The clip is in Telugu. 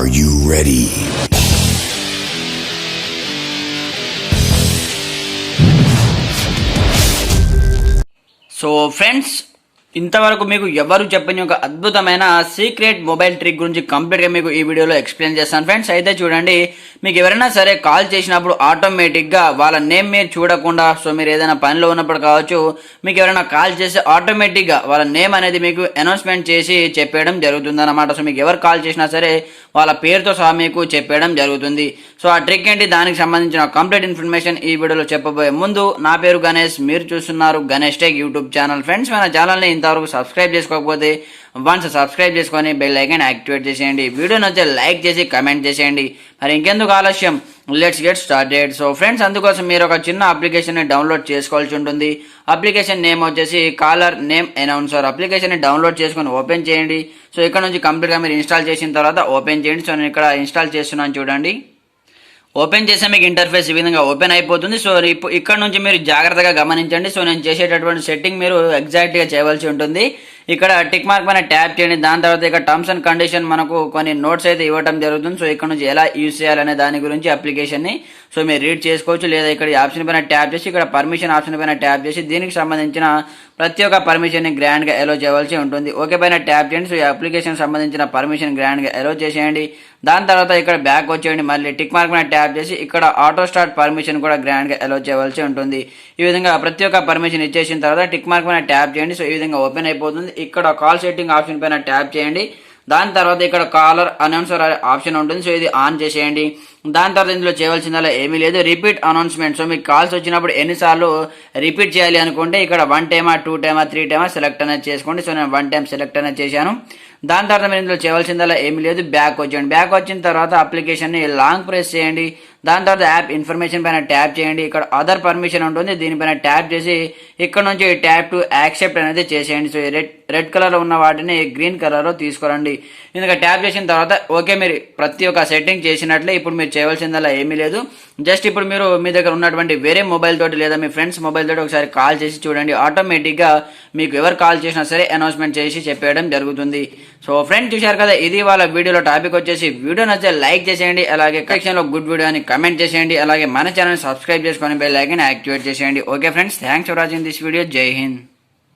Are you ready? So friends, ఇంతవరకు మీకు ఎవరు చెప్పని ఒక అద్భుతమైన సీక్రెట్ మొబైల్ ట్రిక్ గురించి కంప్లీట్గా మీకు ఈ వీడియోలో ఎక్స్ప్లెయిన్ చేస్తాను ఫ్రెండ్స్. అయితే చూడండి, మీకు ఎవరైనా సరే కాల్ చేసినప్పుడు ఆటోమేటిక్గా వాళ్ళ నేమ్ మీరు చూడకుండా, సో మీరు ఏదైనా పనిలో ఉన్నప్పుడు కావచ్చు, మీకు ఎవరైనా కాల్ చేస్తే ఆటోమేటిక్గా వాళ్ళ నేమ్ అనేది మీకు అనౌన్స్మెంట్ చేసి చెప్పేయడం జరుగుతుంది అన్నమాట. సో మీకు ఎవరు కాల్ చేసినా సరే వాళ్ళ పేరుతో సహా మీకు చెప్పేయడం జరుగుతుంది. సో ఆ ట్రిక్ ఏంటి, దానికి సంబంధించిన కంప్లీట్ ఇన్ఫర్మేషన్ ఈ వీడియోలో చెప్పబోయే ముందు, నా పేరు గణేష్, మీరు చూస్తున్నారు Ganesh tech YouTube channel. Friends, మన ఛానల్ని ఇంతవరకు సబ్స్క్రైబ్ చేసుకోకపోతే వన్స్ సబ్స్క్రైబ్ చేసుకొని బెల్ ఐకాన్ యాక్టివేట్ చేసేయండి. వీడియో నచ్చితే లైక్ చేసి కమెంట్ చేసేయండి. మరి ఇంకెందుకు ఆలస్యం, let's get started. So friends, అందుకోసం మీరు ఒక చిన్న అప్లికేషన్ని డౌన్లోడ్ చేసుకోవాల్సి ఉంటుంది. అప్లికేషన్ నేమ్ వచ్చేసి కాలర్ నేమ్ అనౌన్సర్. అప్లికేషన్ని డౌన్లోడ్ చేసుకొని ఓపెన్ చేయండి. సో ఇక్కడ నుంచి కంప్లీట్గా మీరు ఇన్స్టాల్ చేసిన తర్వాత ఓపెన్ చేయండి. సో నేను ఇక్కడ ఇన్స్టాల్ చేస్తున్నాను చూడండి. ఓపెన్ చేస్తే మీకు ఇంటర్ఫేస్ ఈ విధంగా ఓపెన్ అయిపోతుంది. సో ఇక్కడ నుంచి మీరు జాగ్రత్తగా గమనించండి. సో నేను చేసేటటువంటి సెట్టింగ్ మీరు ఎగ్జాక్ట్గా చేయవలసి ఉంటుంది. ఇక్కడ టిక్ మార్క్ పైన ట్యాప్ చేయండి. దాని తర్వాత ఇక్కడ టర్మ్స్ అండ్ కండిషన్ మనకు కొన్ని నోట్స్ అయితే ఇవ్వడం జరుగుతుంది. సో ఇక్కడ నుంచి ఎలా యూజ్ చేయాలనే దాని గురించి అప్లికేషన్ని సో మీరు రీడ్ చేసుకోవచ్చు. లేదా ఇక్కడ ఆప్షన్ పైన ట్యాప్ చేసి ఇక్కడ పర్మిషన్ ఆప్షన్ పైన ట్యాప్ చేసి దీనికి సంబంధించిన ప్రతి ఒక్క పర్మిషన్ని గ్రాండ్గా అలో చేయవలసి ఉంటుంది. ఓకే పైన ట్యాప్ చేయండి. సో ఈ అప్లికేషన్ సంబంధించిన పర్మిషన్ గ్రాండ్గా అలో చేసేయండి. దాని తర్వాత ఇక్కడ బ్యాక్ వచ్చేయండి. మళ్ళీ టిక్ మార్క్ పైన ట్యాప్ చేసి ఇక్కడ ఆటో స్టార్ట్ పర్మిషన్ కూడా గ్రాండ్గా అలో చేయవలసి ఉంటుంది. ఈ విధంగా ప్రతి ఒక్క పర్మిషన్ ఇచ్చేసిన తర్వాత టిక్ మార్క్ పైన ట్యాప్ చేయండి. సో ఈ విధంగా ఓపెన్ అయిపోతుంది. ఇక్కడ కాల్ సెట్టింగ్ ఆప్షన్ పైన ట్యాప్ చేయండి. దాని తర్వాత ఇక్కడ కాలర్ అనౌన్సర్ ఆప్షన్ ఉంటుంది. సో ఇది ఆన్ చేసేయండి. దాని తర్వాత ఇందులో చేయవలసిందలా ఏమీ లేదు, రిపీట్ అనౌన్స్మెంట్. సో మీకు కాల్స్ వచ్చినప్పుడు ఎన్నిసార్లు రిపీట్ చేయాలి అనుకుంటే ఇక్కడ 1 టైమా 2 టైమా 3 టైమా సెలెక్ట్ అనేది చేసుకోండి. సో నేను 1 టైం సెలెక్ట్ అనేది చేశాను. దాని తర్వాత మీరు ఇందులో చేయవలసిందలా ఏమీ లేదు, బ్యాక్ వచ్చేయండి. బ్యాక్ వచ్చిన తర్వాత అప్లికేషన్ని లాంగ్ ప్రెస్ చేయండి. దాని తర్వాత యాప్ ఇన్ఫర్మేషన్ పైన ట్యాప్ చేయండి. ఇక్కడ అదర్ పర్మిషన్ ఉంటుంది, దీనిపైన ట్యాప్ చేసి ఇక్కడ నుంచి ట్యాప్ టు యాక్సెప్ట్ అనేది చేసేయండి. సో రెడ్ కలర్లో ఉన్న వాటిని గ్రీన్ కలర్లో తీసుకురండి. ఇందులో ట్యాప్ చేసిన తర్వాత ఓకే, మీరు ప్రతి ఒక్క సెట్టింగ్ చేసినట్లే. ఇప్పుడు మీరు చేయవలసిందలా ఏమీ లేదు, జస్ట్ ఇప్పుడు మీరు మీ దగ్గర ఉన్నటువంటి వేరే మొబైల్ తోటి లేదా మీ ఫ్రెండ్స్ మొబైల్ తోటి ఒకసారి కాల్ చేసి చూడండి. ఆటోమేటిక్గా మీకు ఎవరు కాల్ చేసినా సరే అనౌన్స్మెంట్ చేసి చెప్పేయడం జరుగుతుంది. సో ఫ్రెండ్స్, చూశారు కదా, ఇది వాళ్ళ వీడియోలో టాపిక్ వచ్చేసి. వీడియో నచ్చితే లైక్ చేసేయండి, అలాగే సెక్షన్లో గుడ్ వీడియో అని కమెంట్ చేసేయండి. అలాగే మన ఛానల్ సబ్స్క్రైబ్ చేసుకొని బెల్ ఐకాన్ యాక్టివేట్ చేసేయండి. Okay friends, thanks for watching this video. జై హింద్.